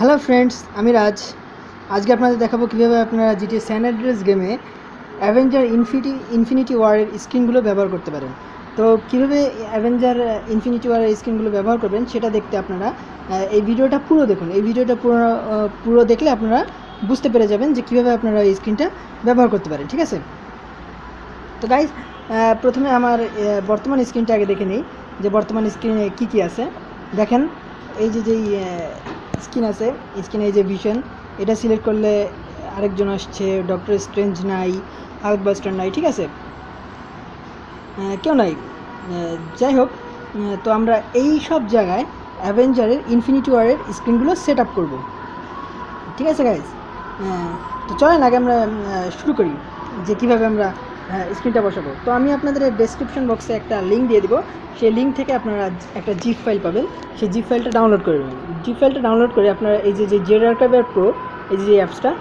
Hello friends, আমি রাজ। আজকে আপনাদের দেখাবো কীভাবে আপনারা জিটিএ স্যান অ্যান্ড্রিয়াস গেমে অ্যাভেঞ্জার ইনফিনিটি ওয়ারের স্কিনগুলো ব্যবহার করতে পারেন। তো কীভাবে অ্যাভেঞ্জার ইনফিনিটি ওয়ারের স্কিনগুলো ব্যবহার করবেন সেটা দেখতে আপনারা এই ভিডিওটা পুরো দেখুন। এই ভিডিওটা পুরো দেখলে আপনারা বুঝতে পেরে যাবেন যে কীভাবে আপনারা এই স্কিনটা ব্যবহার করতে পারেন। ঠিক আছে, তো গাইজ প্রথমে আমার বর্তমান স্ক্রিনটা আগে দেখে নিই যে বর্তমান স্ক্রিনে কী কী আছে। দেখেন, এই যেই স্কিন আছে, স্কিনে এই যে ভিশন, এটা সিলেক্ট করলে আরেকজন আসছে, ডক্টর স্ট্রেঞ্জ নাই, হাল্কবাস্টার নাই, ঠিক আছে, কেউ নাই। যাই হোক, তো আমরা এই সব জায়গায় অ্যাভেঞ্জারের ইনফিনিটি ওয়ারের স্ক্রিনগুলো সেট আপ করবো। ঠিক আছে গাইজ, তো চলেন আগে আমরা শুরু করি যে কীভাবে আমরা স্ক্রিনটা বসাবো। তো আমি আপনাদের ডেসক্রিপশন বক্সে একটা লিঙ্ক দিয়ে দেবো, সেই লিঙ্ক থেকে আপনারা একটা জিপ ফাইল পাবেন, সেই জিপ ফাইলটা ডাউনলোড করে নেবেন। জিপ ফাইলটা ডাউনলোড করে আপনারা এই যে জেড আর্কাইভার প্রো, এই যে অ্যাপসটা,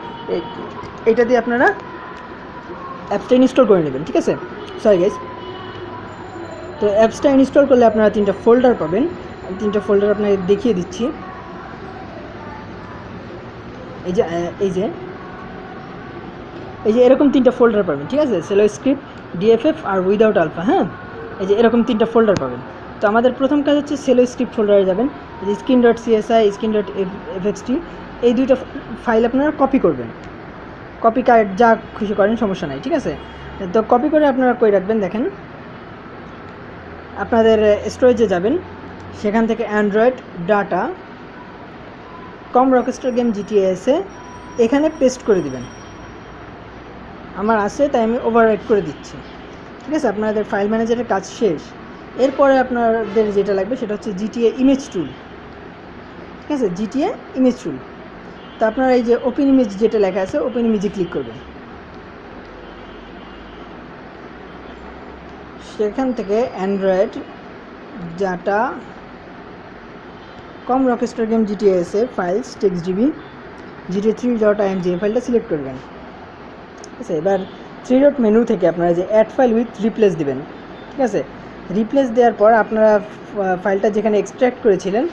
এইটা দিয়ে আপনারা অ্যাপসটা ইনস্টল করে নেবেন। ঠিক আছে, সরি গাইজ। তো অ্যাপসটা ইনস্টল করলে আপনারা 3টা ফোল্ডার পাবেন। 3টা ফোল্ডার আপনাকে দেখিয়ে দিচ্ছি। এই যে এরকম 3টা ফোল্ডার পাবেন। ঠিক আছে, সেলো স্ক্রিপ্ট, ডিএফএফ আর উইদাউট আলফা। হ্যাঁ, এই যে এরকম 3টা ফোল্ডার পাবেন। তো আমাদের প্রথম কাজ হচ্ছে সেলো স্ক্রিপ্ট ফোল্ডারে যাবেন। এই যে skin.csi, skin.fxt, এই 2টা ফাইল আপনারা কপি করবেন। কপি কার্ড যা খুশি করেন, সমস্যা নাই। ঠিক আছে, তো কপি করে আপনারা কই রাখবেন, দেখেন আপনাদের স্টোরেজে যাবেন, সেখান থেকে অ্যান্ড্রয়েড ডাটা কম রকস্টার গেম জিটিএসে এখানে পেস্ট করে দিবেন। আমার আছে তাই আমি ওভাররাইট করে দিচ্ছি। ঠিক আছে, আপনাদের ফাইল ম্যানেজারের কাজ শেষ। এরপরে আপনাদের যেটা লাগবে সেটা হচ্ছে জিটিএ ইমেজ টুল। ঠিক আছে, জিটিএ ইমেজ টুল। তো আপনারা এই যে ওপেন ইমেজ যেটা লেখা আছে, ওপেন ইমেজে ক্লিক করবেন। সেখান থেকে অ্যান্ড্রয়েড ডাটা কম রকস্টার গেম জিটিএসে ফাইলস টেক্সট.db GTA3.img ফাইলটা সিলেক্ট করবেন। ঠিক আছে, এবার 3 ডট মেনু থেকে আপনারা যে অ্যাড ফাইল উইথ রিপ্লেস দিবেন। ঠিক আছে, রিপ্লেস দেওয়ার পর আপনারা ফাইলটা যেখানে এক্সট্র্যাক্ট করেছিলেন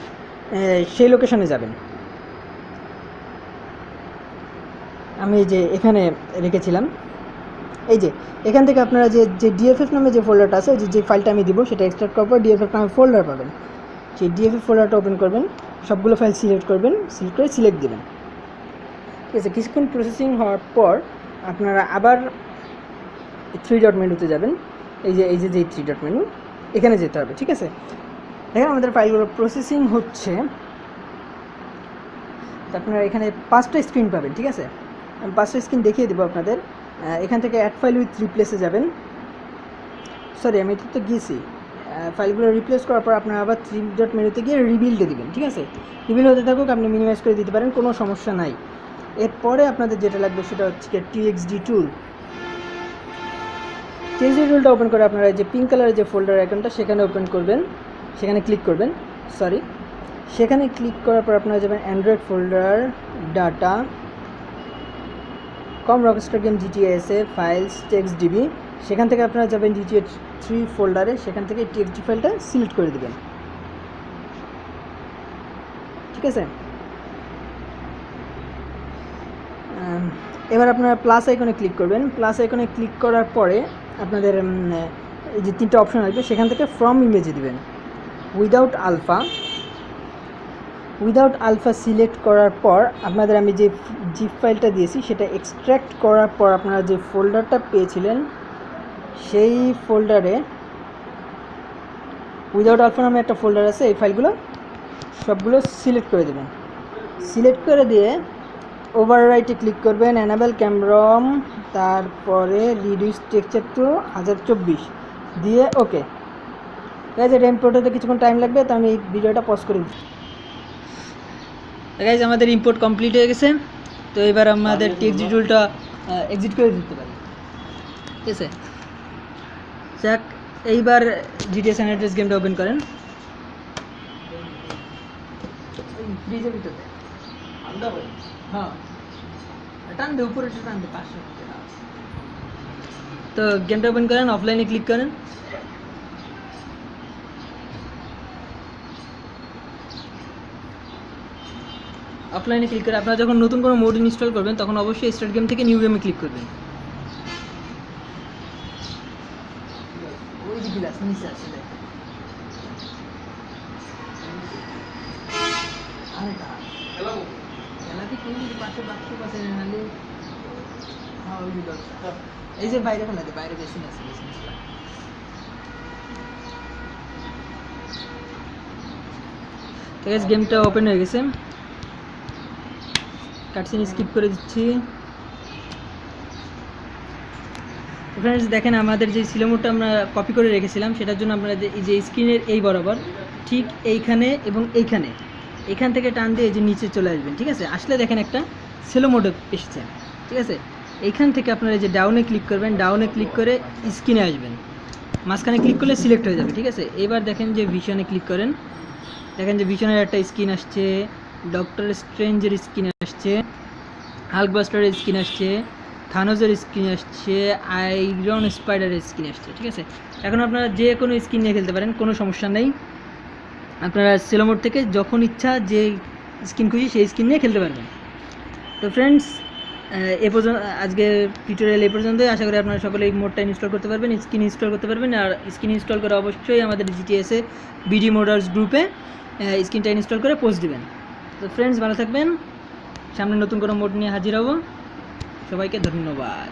সেই লোকেশনে যাবেন। আমি যে এখানে রেখেছিলাম, এই যে এখান থেকে আপনারা যে ডিএফএফ নামে যে ফোল্ডারটা আছে, যে ফাইলটা আমি দিব সেটা এক্সট্রাক্ট করার পর ডিএফএফ নামে ফোল্ডার পাবেন। সেই ডিএফএফ ফোল্ডারটা ওপেন করবেন, সবগুলো ফাইল সিলেক্ট করবেন, সিলেক্ট করে সিলেক্ট দেবেন। ঠিক আছে, কিছুক্ষণ প্রসেসিং হওয়ার পর আপনারা আবার 3 ডট মেনুতে যাবেন। এই যে 3 ডট মেনু, এখানে যেতে হবে। ঠিক আছে, দেখেন আমাদের ফাইলগুলো প্রসেসিং হচ্ছে। আপনারা এখানে 5টা স্ক্রিন পাবেন। ঠিক আছে, আমি 5টা স্ক্রিন দেখিয়ে দেবো আপনাদের। এখান থেকে অ্যাড ফাইল উইথ রিপ্লেসে যাবেন। সরি, আমি এটা তো গিয়েছি। ফাইলগুলো রিপ্লেস করার পর আপনারা আবার 3 ডট মেনুতে গিয়ে রিবিল্ডে দেবেন। ঠিক আছে, রিবিল হতে থাকুক, আপনি মিনিমাইজ করে দিতে পারেন, কোনো সমস্যা নাই। এরপরে আপনাদের যেটা লাগবে সেটা হচ্ছে টিএক্সডি টুল। টিএক্সডি টুলটা ওপেন করে আপনারা যে পিঙ্ক কালারের যে ফোল্ডার আইকনটা সেখানে ওপেন করবেন, সেখানে ক্লিক করবেন। সেখানে ক্লিক করার পর আপনারা যাবেন অ্যান্ড্রয়েড ফোল্ডার, ডাটা কম রকস্টার গেম জিটিএসে ফাইলস টেক্সট.db, সেখান থেকে আপনারা যাবেন GTA3 ফোল্ডারে, সেখান থেকে টিএক্সডি ফাইলটা সিলেক্ট করে দেবেন। ঠিক আছে, এবার আপনারা প্লাস আইকনে ক্লিক করবেন। প্লাস আইকনে ক্লিক করার পরে আপনাদের এই যে 3টা অপশন আসবে, সেখান থেকে ফ্রম ইমেজে দিবেন উইদাউট আলফা সিলেক্ট করার পর আপনাদের আমি যে জিপ ফাইলটা দিয়েছি সেটা এক্সট্র্যাক্ট করার পর আপনারা যে ফোল্ডারটা পেয়েছিলেন সেই ফোল্ডারে উইদাউট আলফা নামে একটা ফোল্ডার আছে, এই ফাইলগুলো সবগুলো সিলেক্ট করে দেবেন। সিলেক্ট করে দিয়ে ওভাররাইটে ক্লিক করবেন, এনাবেল ক্যামরম, তারপরে রিডিউস টেক্সচার টু 1024 দিয়ে ওকে। গাইজ, এটা ইম্পোর্ট হতে কিছুক্ষণ টাইম লাগবে, তো আমি এই ভিডিওটা পজ করে দিচ্ছি। গাইজ, আমাদের ইম্পোর্ট কমপ্লিট হয়ে গেছে। তো এবার আমাদের টেক্সট টুলটা এক্সিট করে দিতে পারি। ঠিক আছে, যাক, এইবার জিটিএ স্যান অ্যান্ড্রিয়াস গেমটা ওপেন করেন। ফ্রিজের ভিতরে হ্যাঁ, টান দে, উপরে টান দে, পাশে। তো গেমটা ওপেন করেন, অফলাইনে ক্লিক করেন। অফলাইনে ক্লিক করে আপনারা যখন নতুন কোনো মোড ইনস্টল করবেন তখন অবশ্যই স্টার্ট গেম থেকে নিউ গেমে ক্লিক করবেন। ওই যে গ্লাস নিচে আছে দেখ। আরে খেলাতে কোন দিকে পাশে বাক্স পাশে নালে হ্যাঁ ওই যে এই যে বাইরে ফেলা দে, বাইরে বেশি আছে বেশি আছে। ঠিক আছে, গেমটা ওপেন হয়ে গেছে, কাটসিন স্কিপ করে দিচ্ছি। ফ্রেন্ডস দেখেন আমাদের যে সিলো মোডটা আমরা কপি করে রেখেছিলাম সেটার জন্য আপনারা যে স্ক্রিনের এই বরাবর ঠিক এইখানে এবং এইখানে এখান থেকে টান দিয়ে এই যে নিচে চলে আসবেন। ঠিক আছে, আসলে দেখেন একটা সিলো মোডে এসেছে। ঠিক আছে, এইখান থেকে আপনারা যে ডাউনে ক্লিক করবেন, ডাউনে ক্লিক করে স্ক্রিনে আসবেন, মাঝখানে ক্লিক করলে সিলেক্ট হয়ে যাবে। ঠিক আছে, এবার দেখেন যে ভিশনে ক্লিক করেন, দেখেন যে ভিশনের একটা স্ক্রিন আসছে, ডক্টর স্ট্রেঞ্জের স্ক্রিন আসছে, হাল্কবাস্টারের স্ক্রিন আসছে, থানোজের স্ক্রিন আসছে, আয়রন স্পাইডারের স্ক্রিন আসছে। ঠিক আছে, এখন আপনারা যে কোনো স্ক্রিন নিয়ে খেলতে পারেন, কোনো সমস্যা নেই। আপনারা সেলো মোড থেকে যখন ইচ্ছা যে স্ক্রিন খুশি সেই স্ক্রিন নিয়ে খেলতে পারবেন। তো ফ্রেন্ডস এ পর্যন্ত আজকে টিউটোরিয়াল এই পর্যন্তই। আশা করি আপনারা সকলে এই মোডটা ইনস্টল করতে পারবেন, স্ক্রিন ইনস্টল করতে পারবেন। আর স্ক্রিন ইনস্টল করে অবশ্যই আমাদের জিটিএসে বিডি মোডার্স গ্রুপে স্ক্রিনটা ইনস্টল করে পোস্ট দিবেন। তো ফ্রেন্ডস ভালো থাকবেন, সামনে নতুন কোনো মোড নিয়ে হাজির হব। সবাইকে ধন্যবাদ।